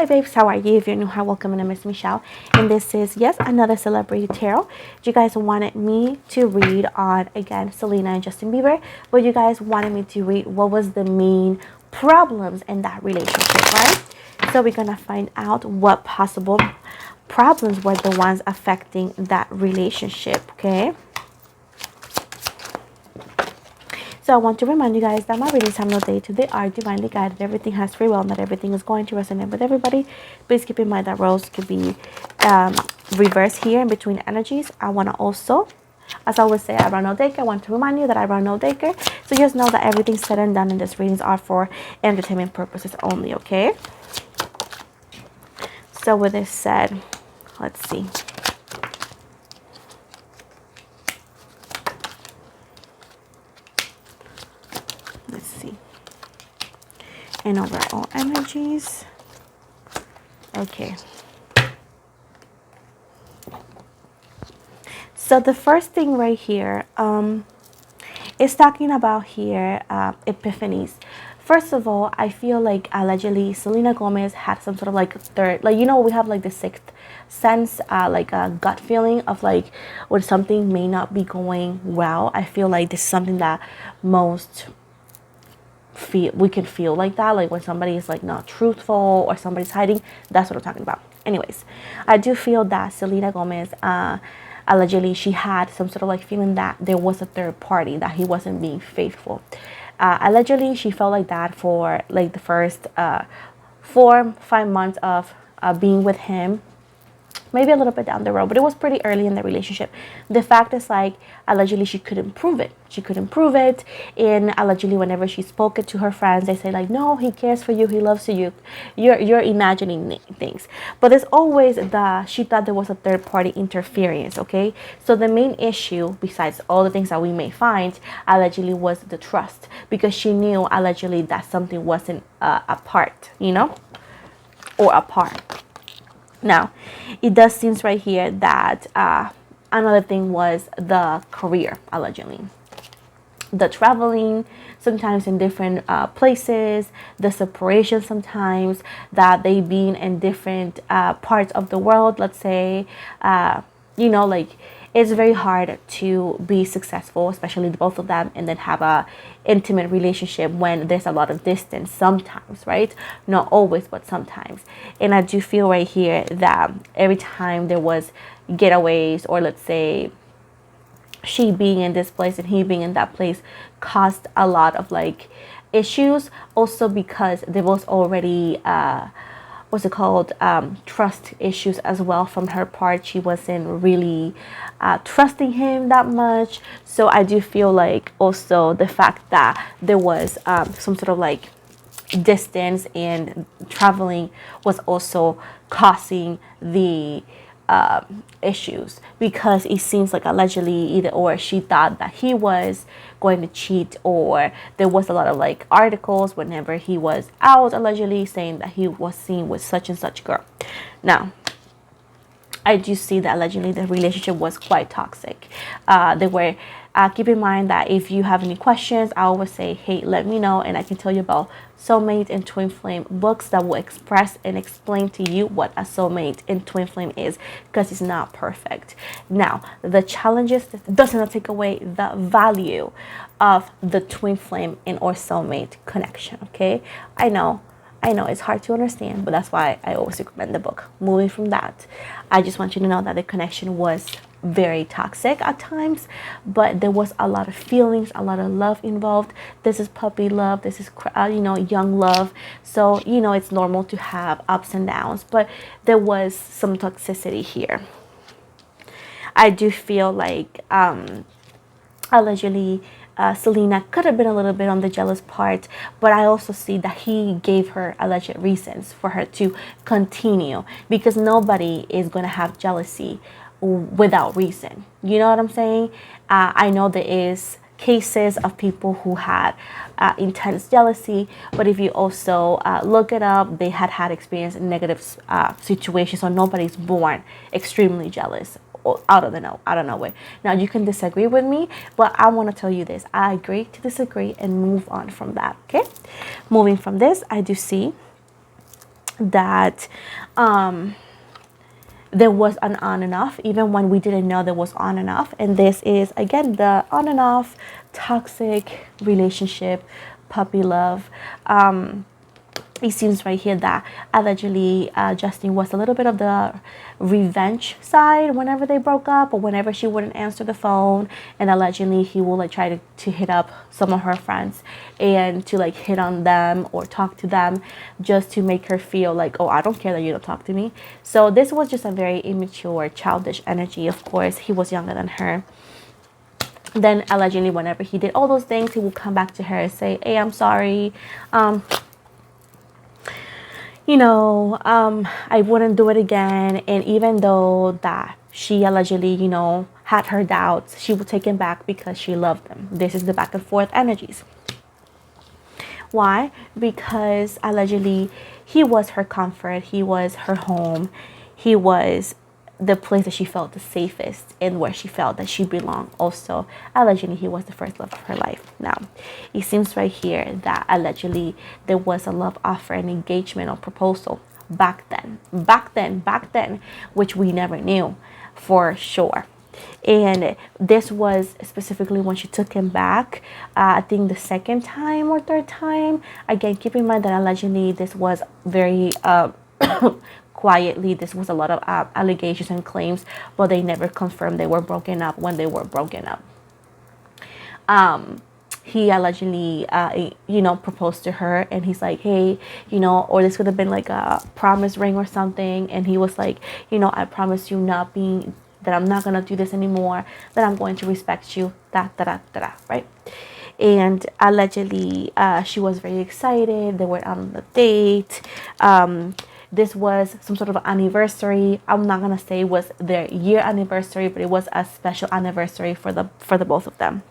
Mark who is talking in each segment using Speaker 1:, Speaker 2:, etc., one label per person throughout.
Speaker 1: Hi babes, how are you? If you're new, hi, welcome. My name is Michelle, and this is, yes, another celebrity tarot. You guys wanted me to read on, again, Selena and Justin Bieber, but you guys wanted me to read what was the main problems in that relationship, right? So we're gonna find out what possible problems were the ones affecting that relationship, okay? So I want to remind you guys that my readings have no date. They are divinely guided. Everything has free will. Not everything is going to resonate with everybody. Please keep in mind that roles could be reversed here in between energies. I want to also, as I always say, I run no daycare. I want to remind you that I run no daycare. So just know that everything said and done in this readings are for entertainment purposes only, okay? So with this said, let's see. Let's see. And overall energies. Okay. So the first thing right here is talking about here epiphanies. First of all, I feel like allegedly Selena Gomez had some sort of like third, like, you know, we have like the sixth sense, like a gut feeling of like when something may not be going well. I feel like this is something that most we can feel like that, like when somebody is like not truthful or somebody's hiding. That's what I'm talking about. Anyways, I do feel that Selena Gomez allegedly she had some sort of like feeling that there was a third party, that he wasn't being faithful. Allegedly she felt like that for like the first 4-5 months of being with him, maybe a little bit down the road, but it was pretty early in the relationship. The fact is, like, allegedly she couldn't prove it. She couldn't prove it. And allegedly whenever she spoke it to her friends, they say like, no, he cares for you, he loves you. You're imagining things. But there's always she thought there was a third party interference, okay? So the main issue, besides all the things that we may find, allegedly was the trust. Because she knew allegedly that something wasn't apart, you know? Or apart. Now, it does seem right here that another thing was the career, allegedly. The traveling, sometimes in different places, the separation sometimes, that they being in different parts of the world, let's say, you know, like, it's very hard to be successful, especially both of them, and then have a intimate relationship when there's a lot of distance sometimes, right? Not always, but sometimes. And I do feel right here that every time there was getaways, or let's say she being in this place and he being in that place, caused a lot of like issues. Also because there was already what's it called, trust issues as well from her part. She wasn't really trusting him that much. So I do feel like also the fact that there was some sort of like distance and traveling was also causing the issues, because it seems like allegedly either or she thought that he was going to cheat, or there was a lot of like articles whenever he was out allegedly saying that he was seen with such and such girl. Now, I do see that allegedly the relationship was quite toxic. They were, keep in mind that if you have any questions, I always say, hey, let me know, and I can tell you about soulmate and twin flame books that will express and explain to you what a soulmate and twin flame is, because it's not perfect. Now, the challenges does not take away the value of the twin flame and or soulmate connection, okay? I know it's hard to understand, but that's why I always recommend the book. Moving from that, I just want you to know that the connection was very toxic at times, but there was a lot of feelings, a lot of love involved. This is puppy love. This is, young love. So, it's normal to have ups and downs, but there was some toxicity here. I do feel like allegedly Selena could have been a little bit on the jealous part, but I also see that he gave her alleged reasons for her to continue, because nobody is going to have jealousy without reason. You know what I'm saying? I know there is cases of people who had intense jealousy, but if you also look it up, they had experienced negative situations, so nobody's born extremely jealous out of nowhere. Now, you can disagree with me, but I want to tell you this: I agree to disagree and move on from that. Okay, moving from this, I do see that there was an on and off, even when we didn't know there was on and off. And this is, again, the on and off toxic relationship, puppy love. It seems right here that allegedly Justin was a little bit of the revenge side whenever they broke up, or whenever she wouldn't answer the phone, and allegedly he will like try to hit up some of her friends and to like hit on them or talk to them just to make her feel like, oh, I don't care that you don't talk to me. So this was just a very immature, childish energy. Of course, he was younger than her. Then allegedly whenever he did all those things, he will come back to her and say, hey, I'm sorry, I wouldn't do it again. And even though that she allegedly, had her doubts, she would take him back because she loved him. This is the back and forth energies. Why? Because allegedly he was her comfort, he was her home, he was the place that she felt the safest and where she felt that she belonged. Also, allegedly he was the first love of her life. Now, it seems right here that allegedly there was a love offer, an engagement or proposal back then, which we never knew for sure. And this was specifically when she took him back, I think the second time or third time. Again, keep in mind that allegedly this was very quietly, this was a lot of allegations and claims, but they never confirmed they were broken up when they were broken up. He allegedly proposed to her, and he's like, hey, or this could have been like a promise ring or something, and he was like, I promise you that I'm not gonna do this anymore, that I'm going to respect you, right? And allegedly she was very excited. They were on the date. This was some sort of anniversary. I'm not gonna say it was their year anniversary, but it was a special anniversary for the both of them.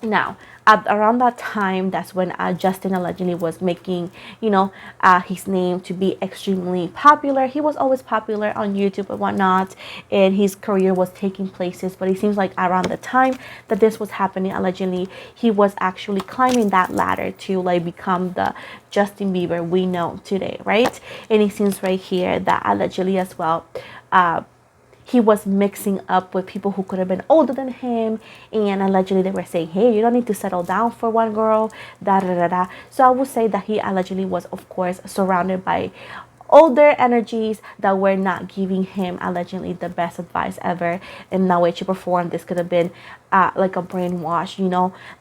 Speaker 1: Now, around that time, that's when Justin allegedly was making, his name to be extremely popular. He was always popular on YouTube and whatnot, and his career was taking places. But it seems like around the time that this was happening, allegedly, he was actually climbing that ladder to like become the Justin Bieber we know today, right? And it seems right here that allegedly as well, he was mixing up with people who could have been older than him, and allegedly they were saying, hey, you don't need to settle down for one girl, da da da da. So I would say that he allegedly was, of course, surrounded by older energies that were not giving him allegedly the best advice ever, and no way to perform. This could have been like a brainwash.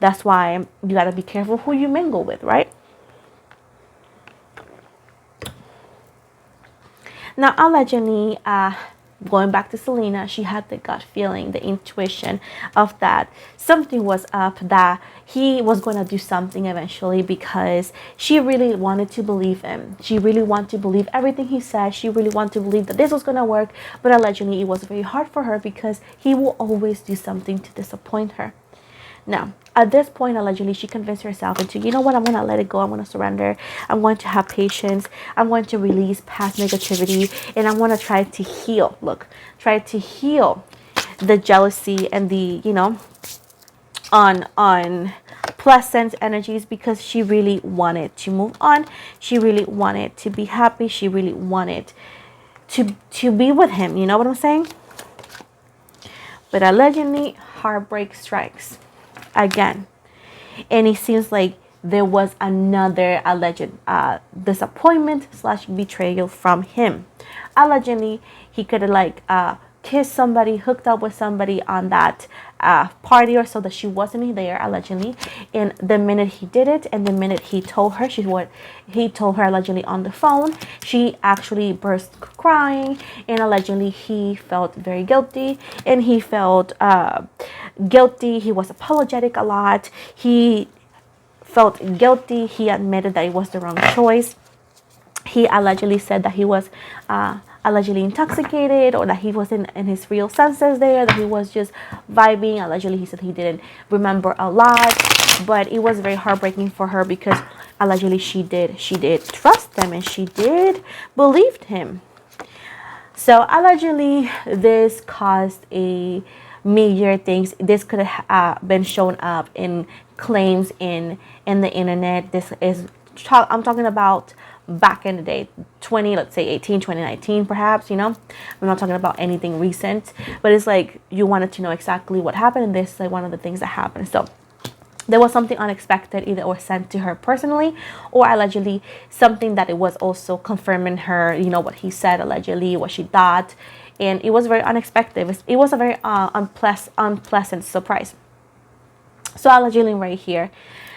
Speaker 1: That's why you got to be careful who you mingle with, right? Now, allegedly, going back to Selena, she had the gut feeling, the intuition of that something was up, that he was going to do something eventually, because she really wanted to believe him. She really wanted to believe everything he said. She really wanted to believe that this was going to work, but allegedly it was very hard for her because he will always do something to disappoint her. Now, at this point, allegedly, she convinced herself into, you know what, I'm going to let it go. I'm going to surrender. I'm going to have patience. I'm going to release past negativity, and I'm going to try to heal. Try to heal the jealousy and the, unpleasant energies, because she really wanted to move on. She really wanted to be happy. She really wanted to be with him. You know what I'm saying? But allegedly, heartbreak strikes again, and it seems like there was another alleged disappointment / betrayal from him. Allegedly, he could have kissed somebody, hooked up with somebody on that party or so, that she wasn't there allegedly. And the minute he did it, and the minute he told her, he told her allegedly on the phone, she actually burst crying, and allegedly he felt very guilty, and he felt guilty. He was apologetic a lot. He felt guilty. He admitted that it was the wrong choice. He allegedly said that he was allegedly intoxicated, or that he wasn't in his real senses there, that he was just vibing. Allegedly, he said he didn't remember a lot, but it was very heartbreaking for her, because allegedly she did trust him, and she did believed him. So allegedly, this caused a major things. This could have been shown up in claims in the internet. This is, I'm talking about back in the day, 20, let's say 2019 perhaps, you know. I'm not talking about anything recent, but it's like you wanted to know exactly what happened, and this is like one of the things that happened. So there was something unexpected either or sent to her personally, or allegedly something that it was also confirming her, you know, what he said allegedly, what she thought, and it was very unexpected. It was a very unpleasant surprise. So allegedly right here,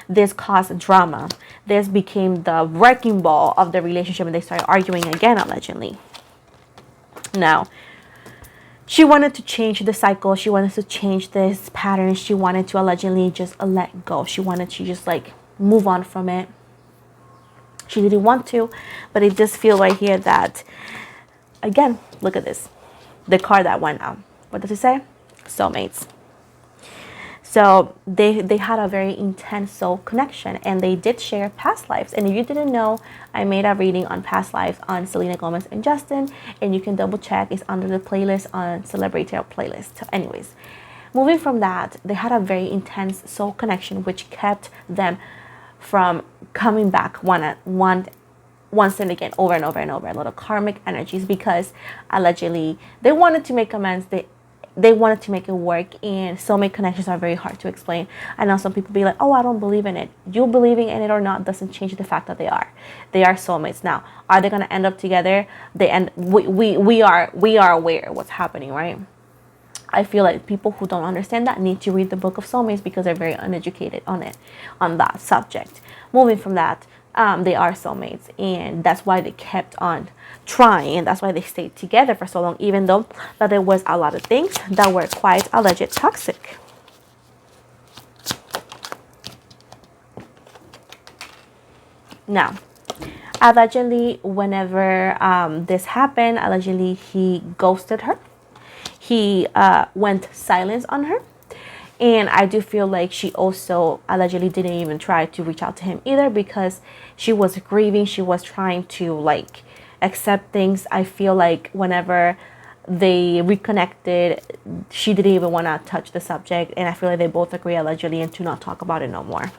Speaker 1: this caused drama. This became the wrecking ball of the relationship, and they started arguing again allegedly. Now, she wanted to change the cycle. She wanted to change this pattern. She wanted to allegedly just let go. She wanted to just like move on from it. She didn't want to, but it just feels right here that, again, look at this. The card that went out. What does it say? Soulmates. So they had a very intense soul connection, and they did share past lives. And if you didn't know, I made a reading on past lives on Selena Gomez and Justin, and you can double check. It's under the playlist on Celebrity playlist. So anyways, moving from that, they had a very intense soul connection, which kept them from coming back once and again, over and over and over. A lot of karmic energies, because allegedly they wanted to make amends. They wanted to make it work, and soulmate connections are very hard to explain. I know some people be like, oh, I don't believe in it. You believing in it or not doesn't change the fact that they are soulmates. Now, are they going to end up together? We are aware of what's happening, right? I feel like people who don't understand that need to read the book of soulmates, because they're very uneducated on that subject. Moving from that, they are soulmates, and that's why they kept on trying, and that's why they stayed together for so long, even though that there was a lot of things that were quite alleged toxic. Now, allegedly, whenever this happened, allegedly he ghosted her. He went silent on her. And I do feel like she also allegedly didn't even try to reach out to him either, because she was grieving. She was trying to like accept things. I feel like whenever they reconnected, she didn't even want to touch the subject. And I feel like they both agree allegedly and to not talk about it no more.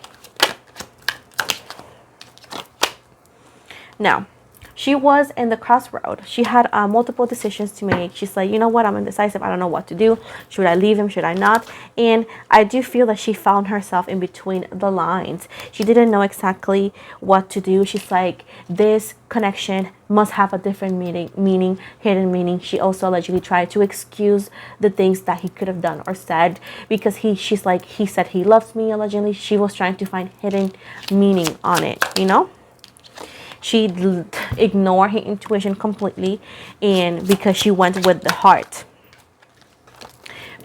Speaker 1: Now, she was in the crossroad. She had multiple decisions to make. She's like, you know what? I'm indecisive. I don't know what to do. Should I leave him? Should I not? And I do feel that she found herself in between the lines. She didn't know exactly what to do. She's like, this connection must have a different meaning, hidden meaning. She also allegedly tried to excuse the things that he could have done or said, because she's like, he said he loves me, allegedly. She was trying to find hidden meaning on it, you know? She ignored her intuition completely, and because she went with the heart.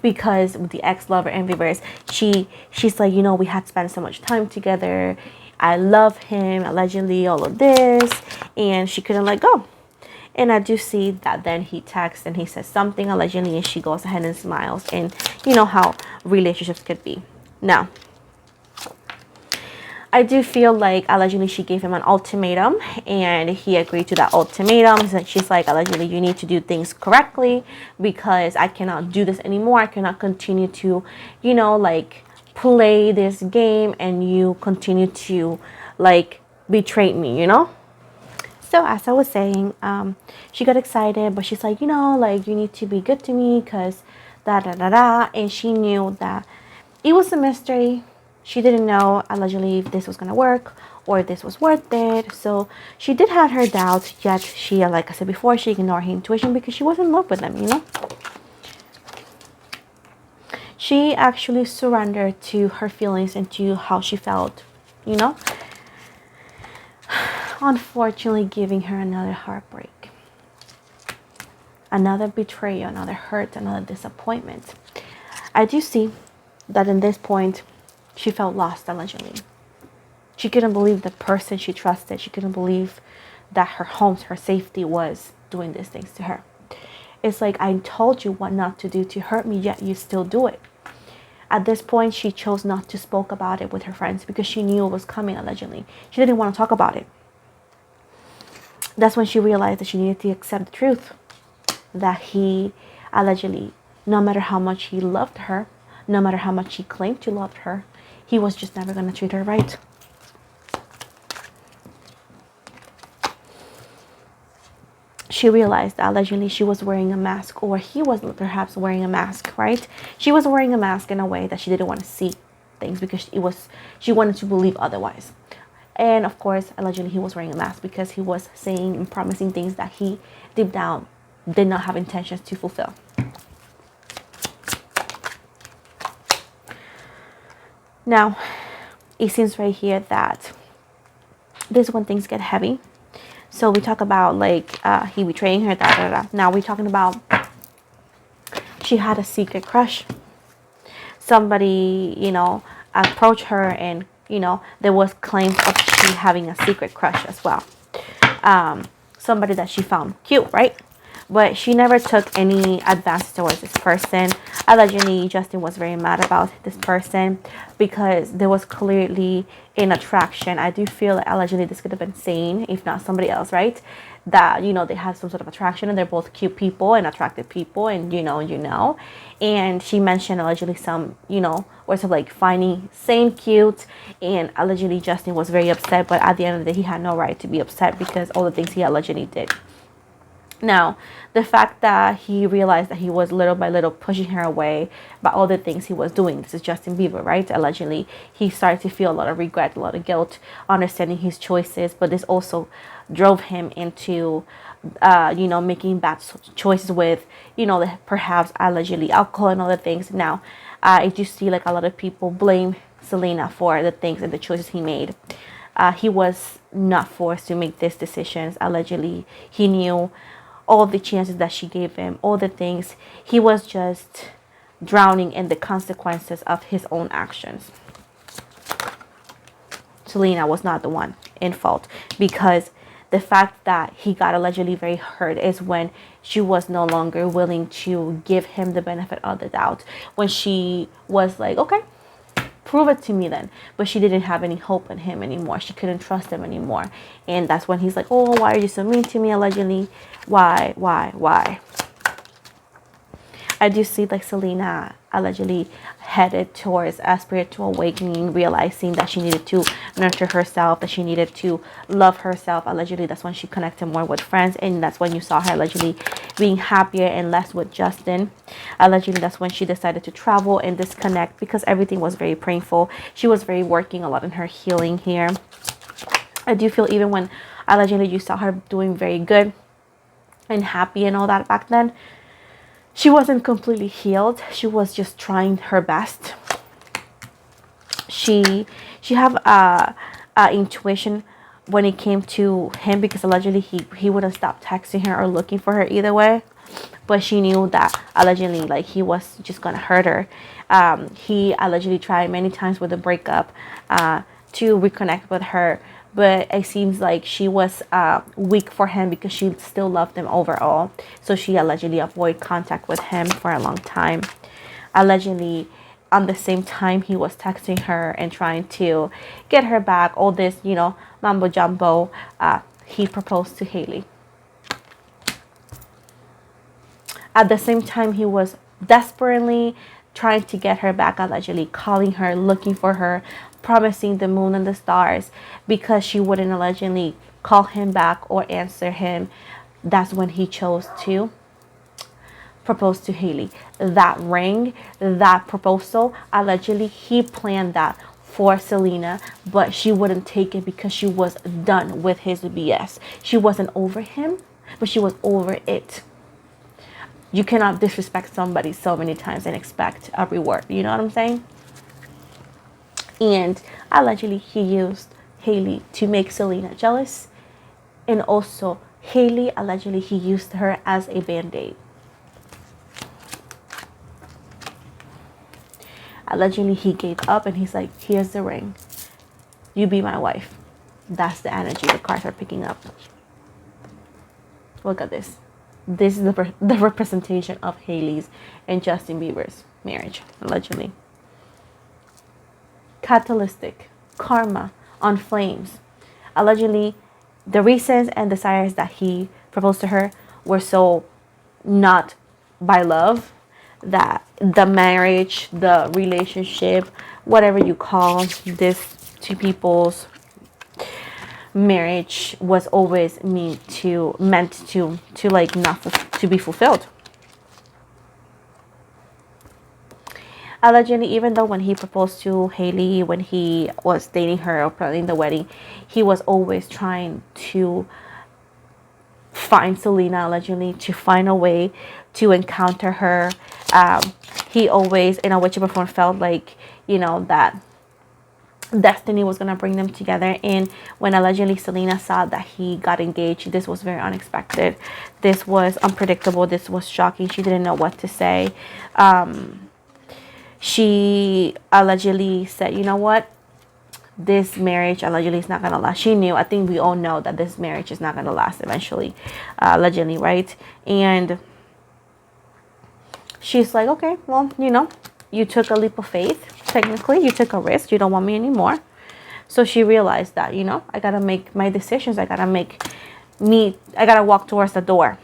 Speaker 1: Because with the ex-lover and reverse, she's like, you know, we had spent so much time together. I love him, allegedly, all of this, and she couldn't let go. And I do see that then he texts and he says something allegedly, and she goes ahead and smiles, and you know how relationships could be. Now, I do feel like allegedly she gave him an ultimatum, and he agreed to that ultimatum. So she's like, allegedly, you need to do things correctly, because I cannot do this anymore. I cannot continue to, you know, like play this game and you continue to like betray me, you know? So as I was saying, she got excited, but she's like, you know, like you need to be good to me, because da da da da. And she knew that it was a mystery. She didn't know allegedly if this was gonna work or if this was worth it. So she did have her doubts, yet she, like I said before, she ignored her intuition because she was in love with him, you know. She actually surrendered to her feelings and to how she felt, you know. Unfortunately, giving her another heartbreak, another betrayal, another hurt, another disappointment. I do see that in this point, she felt lost allegedly. She couldn't believe the person she trusted. She couldn't believe that her home, her safety was doing these things to her. It's like, I told you what not to do to hurt me, yet you still do it. At this point, she chose not to speak about it with her friends because she knew it was coming allegedly. She didn't want to talk about it. That's when she realized that she needed to accept the truth. That he allegedly, no matter how much he loved her, no matter how much he claimed to love her, he was just never going to treat her right. she realized that allegedly she was wearing a mask, or he was perhaps wearing a mask, right? She was wearing a mask in a way that she didn't want to see things, because she wanted to believe otherwise. And of course, allegedly he was wearing a mask because he was saying and promising things that he deep down did not have intentions to fulfill. Now, it seems right here that this is when things get heavy. So we talk about like he betraying her, da da da. Now we're talking about she had a secret crush. Somebody, approached her, and there was claims of she having a secret crush as well. Somebody that she found cute, right? But she never took any advances towards this person. Allegedly, Justin was very mad about this person because there was clearly an attraction. I do feel that allegedly this could have been Sane, if not somebody else, right? That, they have some sort of attraction, and they're both cute people and attractive people, and And she mentioned allegedly some, words of like finding Sane cute, and allegedly Justin was very upset, but at the end of the day, he had no right to be upset because all the things he allegedly did. Now, the fact that he realized that he was little by little pushing her away by all the things he was doing. This is Justin Bieber, right? Allegedly, he started to feel a lot of regret, a lot of guilt, understanding his choices. But this also drove him into, making bad choices with, perhaps allegedly alcohol and other things. Now, I do see like a lot of people blame Selena for the things and the choices he made. He was not forced to make these decisions. Allegedly, he knew all the chances that she gave him, all the things. He was just drowning in the consequences of his own actions. Selena was not the one in fault, because the fact that he got allegedly very hurt is when she was no longer willing to give him the benefit of the doubt. When she was like, okay, prove it to me then. But she didn't have any hope in him anymore. She couldn't trust him anymore. And that's when he's like, oh, why are you so mean to me, allegedly? Why? I do see like Selena allegedly headed towards a spiritual awakening, realizing that she needed to nurture herself, that she needed to love herself. Allegedly, that's when she connected more with friends, and that's when you saw her allegedly being happier and less with Justin. Allegedly, that's when she decided to travel and disconnect, because everything was very painful. She was very working a lot in her healing here. I do feel even when allegedly you saw her doing very good and happy and all that back then, she wasn't completely healed. She was just trying her best. She have a intuition when it came to him, because allegedly he wouldn't stop texting her or looking for her either way. But she knew that allegedly like he was just gonna hurt her. He allegedly tried many times with a breakup to reconnect with her. But it seems like she was weak for him because she still loved him overall. So she allegedly avoided contact with him for a long time. Allegedly, on the same time, he was texting her and trying to get her back. All this, mambo jumbo. He proposed to Haley. At the same time, he was desperately trying to get her back, allegedly calling her, looking for her, promising the moon and the stars, because she wouldn't allegedly call him back or answer him. That's when he chose to propose to Haley. That ring, that proposal, allegedly he planned that for Selena, but she wouldn't take it because she was done with his BS. She wasn't over him, but she was over it. You cannot disrespect somebody so many times and expect a reward. You know what I'm saying? And allegedly he used Haley to make Selena jealous. And also Haley, allegedly he used her as a band-aid. Allegedly he gave up and he's like, here's the ring. You be my wife. That's the energy the cards are picking up. Look at this. This is the representation of Haley's and Justin Bieber's marriage, allegedly. Catalytic, karma, on flames. Allegedly, the reasons and desires that he proposed to her were so not by love, that the marriage, the relationship, whatever you call this two people's marriage was always meant to like not to be fulfilled. Allegedly, even though when he proposed to Haley, when he was dating her or planning the wedding, he was always trying to find Selena, allegedly, to find a way to encounter her. He always, in a way, shape, or form, felt like, that destiny was going to bring them together. And when allegedly Selena saw that he got engaged, this was very unexpected. This was unpredictable. This was shocking. She didn't know what to say. She allegedly said, you know what? This marriage allegedly is not going to last. She knew, I think we all know that this marriage is not going to last eventually, allegedly, right? And she's like, okay, well, you took a leap of faith. Technically, you took a risk. You don't want me anymore. So she realized that, I got to make my decisions. I got to walk towards the door.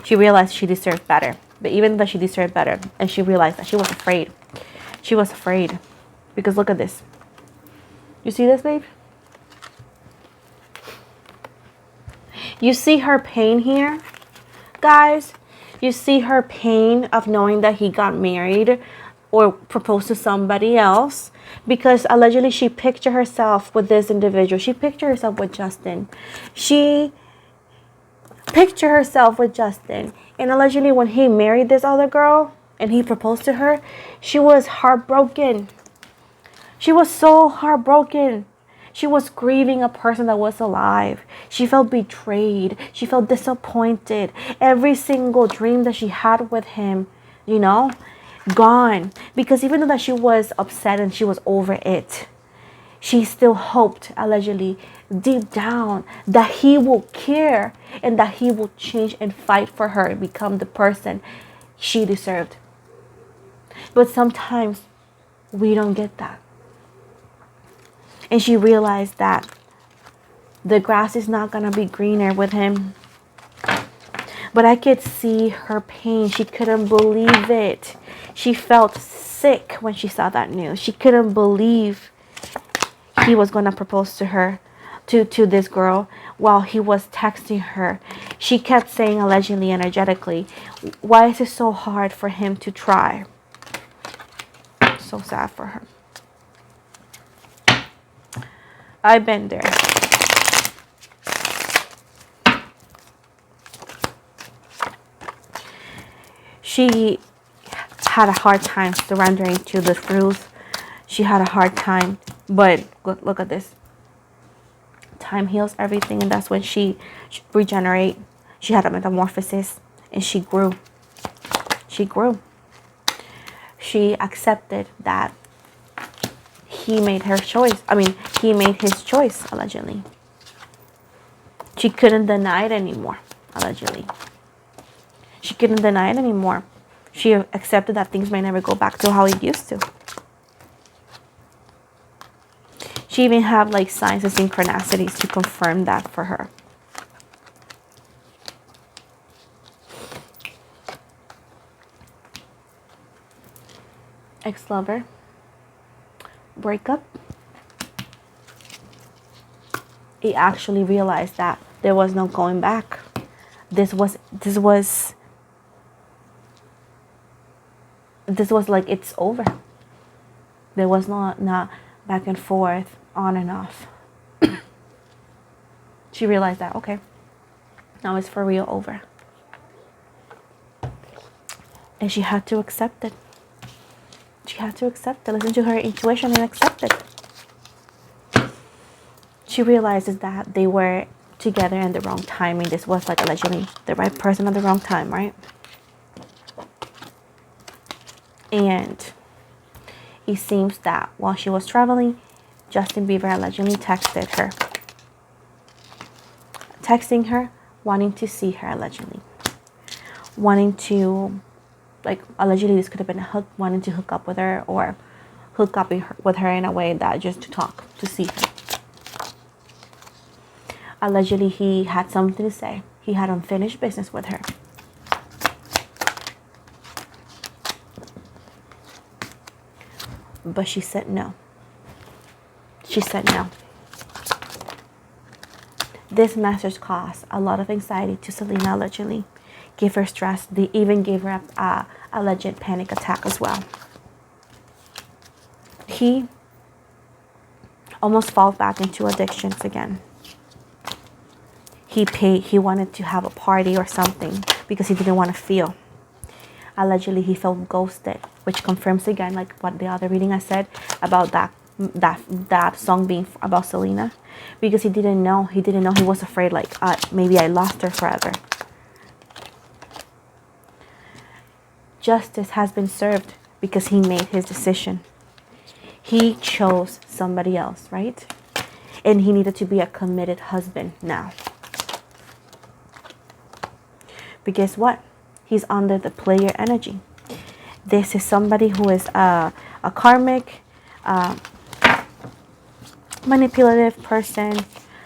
Speaker 1: She realized she deserved better. But even though she deserved better, and she realized that she was afraid. She was afraid. Because look at this. You see this, babe? You see her pain here? Guys, you see her pain of knowing that he got married or proposed to somebody else, because allegedly she pictured herself with this individual. She pictured herself with Justin. She pictured herself with Justin. And allegedly when he married this other girl and he proposed to her, she was heartbroken. She was so heartbroken. She was grieving a person that was alive. She felt betrayed. She felt disappointed. Every single dream that she had with him, gone. Because even though that she was upset and she was over it, she still hoped, allegedly, deep down, that he will care and that he will change and fight for her and become the person she deserved. But sometimes we don't get that. And she realized that the grass is not going to be greener with him. But I could see her pain. She couldn't believe it. She felt sick when she saw that news. She couldn't believe he was going to propose to her, to this girl, while he was texting her. She kept saying, allegedly, energetically, why is it so hard for him to try? So sad for her. I've been there. She had a hard time surrendering to the truth. She had a hard time, but look at this. Time heals everything, and that's when she regenerated. She had a metamorphosis, and she grew. She grew. She accepted that he made her choice. He made his choice, allegedly. She couldn't deny it anymore, allegedly. She couldn't deny it anymore. She accepted that things may never go back to how it used to. She even had signs and synchronicities to confirm that for her. Ex-lover. Breakup. He actually realized that there was no going back. This was like, it's over. There was not back and forth, on and off. She realized that, okay, now it's for real over. And she had to accept it. She had to accept it. Listen to her intuition and accept it. She realizes that they were together in the wrong timing. This was allegedly the right person at the wrong time, right? And it seems that while she was traveling, Justin Bieber allegedly texted her. Texting her, wanting to see her, allegedly. Wanting to, allegedly this could have been a hook, wanting to hook up with her or hook up with her in a way that just to talk, to see her. Allegedly, he had something to say. He had unfinished business with her. But she said no. She said no. This message caused a lot of anxiety to Selena, allegedly. Gave her stress. They even gave her a alleged panic attack as well. He almost fell back into addictions again. He wanted to have a party or something because he didn't want to feel. Allegedly, he felt ghosted, which confirms again, like what the other reading I said about that song being about Selena, because he didn't know. He was afraid, like, maybe I lost her forever. Justice has been served because he made his decision. He chose somebody else, right? And he needed to be a committed husband now. But guess what? He's under the player energy. This is somebody who is a karmic, manipulative person,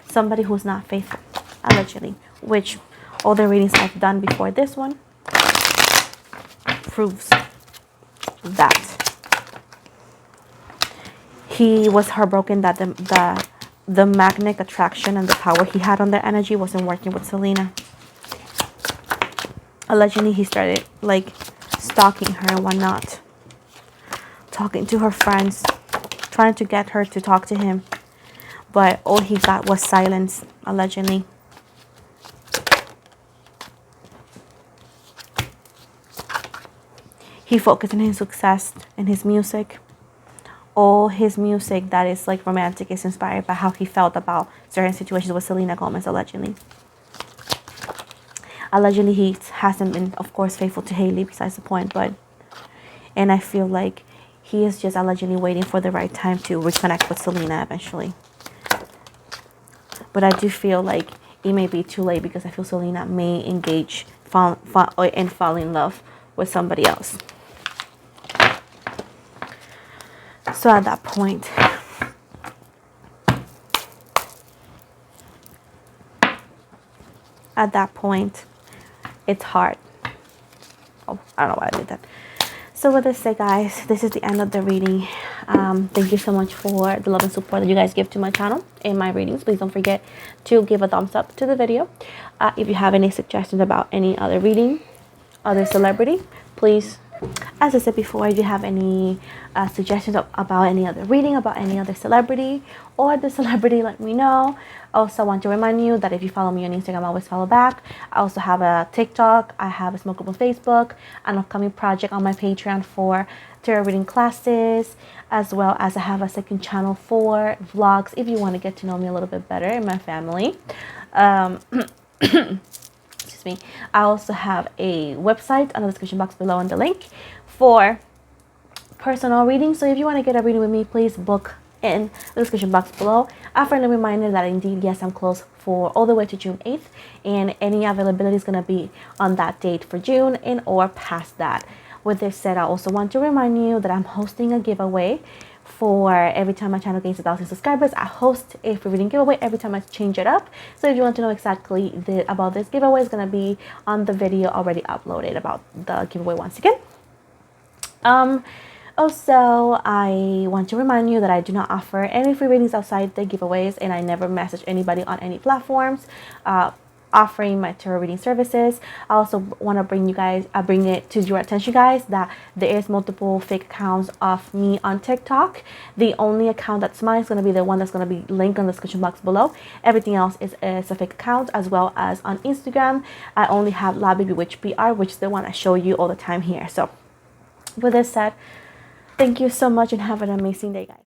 Speaker 1: somebody who's not faithful, allegedly, which all the readings I've done before this one proves that. He was heartbroken that the magnetic attraction and the power he had on their energy wasn't working with Selena. Allegedly, he started like stalking her and whatnot, talking to her friends, trying to get her to talk to him, but all he got was silence, allegedly. He focused on his success and his music. All his music that is like romantic is inspired by how he felt about certain situations with Selena Gomez, allegedly. Allegedly, he hasn't been, of course, faithful to Hailey, besides the point, and I feel like he is just allegedly waiting for the right time to reconnect with Selena eventually. But I do feel like it may be too late, because I feel Selena may engage and fall in love with somebody else. So at that point, it's hard. Oh, I don't know why I did that. So with this said, guys, this is the end of the reading. Thank you so much for the love and support that you guys give to my channel and my readings. Please don't forget to give a thumbs up to the video. If you have any suggestions about any other reading, other celebrity, please, as I said before, if you have any suggestions about any other reading, about any other celebrity or the celebrity, let me know. Also, I want to remind you that if you follow me on Instagram, always follow back. I also have a TikTok. I have a smoke group on Facebook, an upcoming project on my Patreon for tarot reading classes, as well as I have a second channel for vlogs if you want to get to know me a little bit better and my family. Excuse me. I also have a website on the description box below and the link for personal reading. So if you want to get a reading with me, please book in the description box below. A friendly reminder that indeed, yes, I'm closed for all the way to June 8th, and any availability is going to be on that date for June and or past that. With this said, I also want to remind you that I'm hosting a giveaway for every time my channel gains 1,000 subscribers. I host a free reading giveaway every time I change it up. So if you want to know exactly about this giveaway, it's going to be on the video already uploaded about the giveaway once again. Also, I want to remind you that I do not offer any free readings outside the giveaways, and I never message anybody on any platforms offering my tarot reading services. I also want to bring it to your attention, guys, that there is multiple fake accounts of me on TikTok. The only account that's mine is going to be the one that's going to be linked on the description box below. Everything else is a fake account, as well as on Instagram. I only have La Baby Witch PR, which is the one I show you all the time here. So with this said, thank you so much and have an amazing day, guys.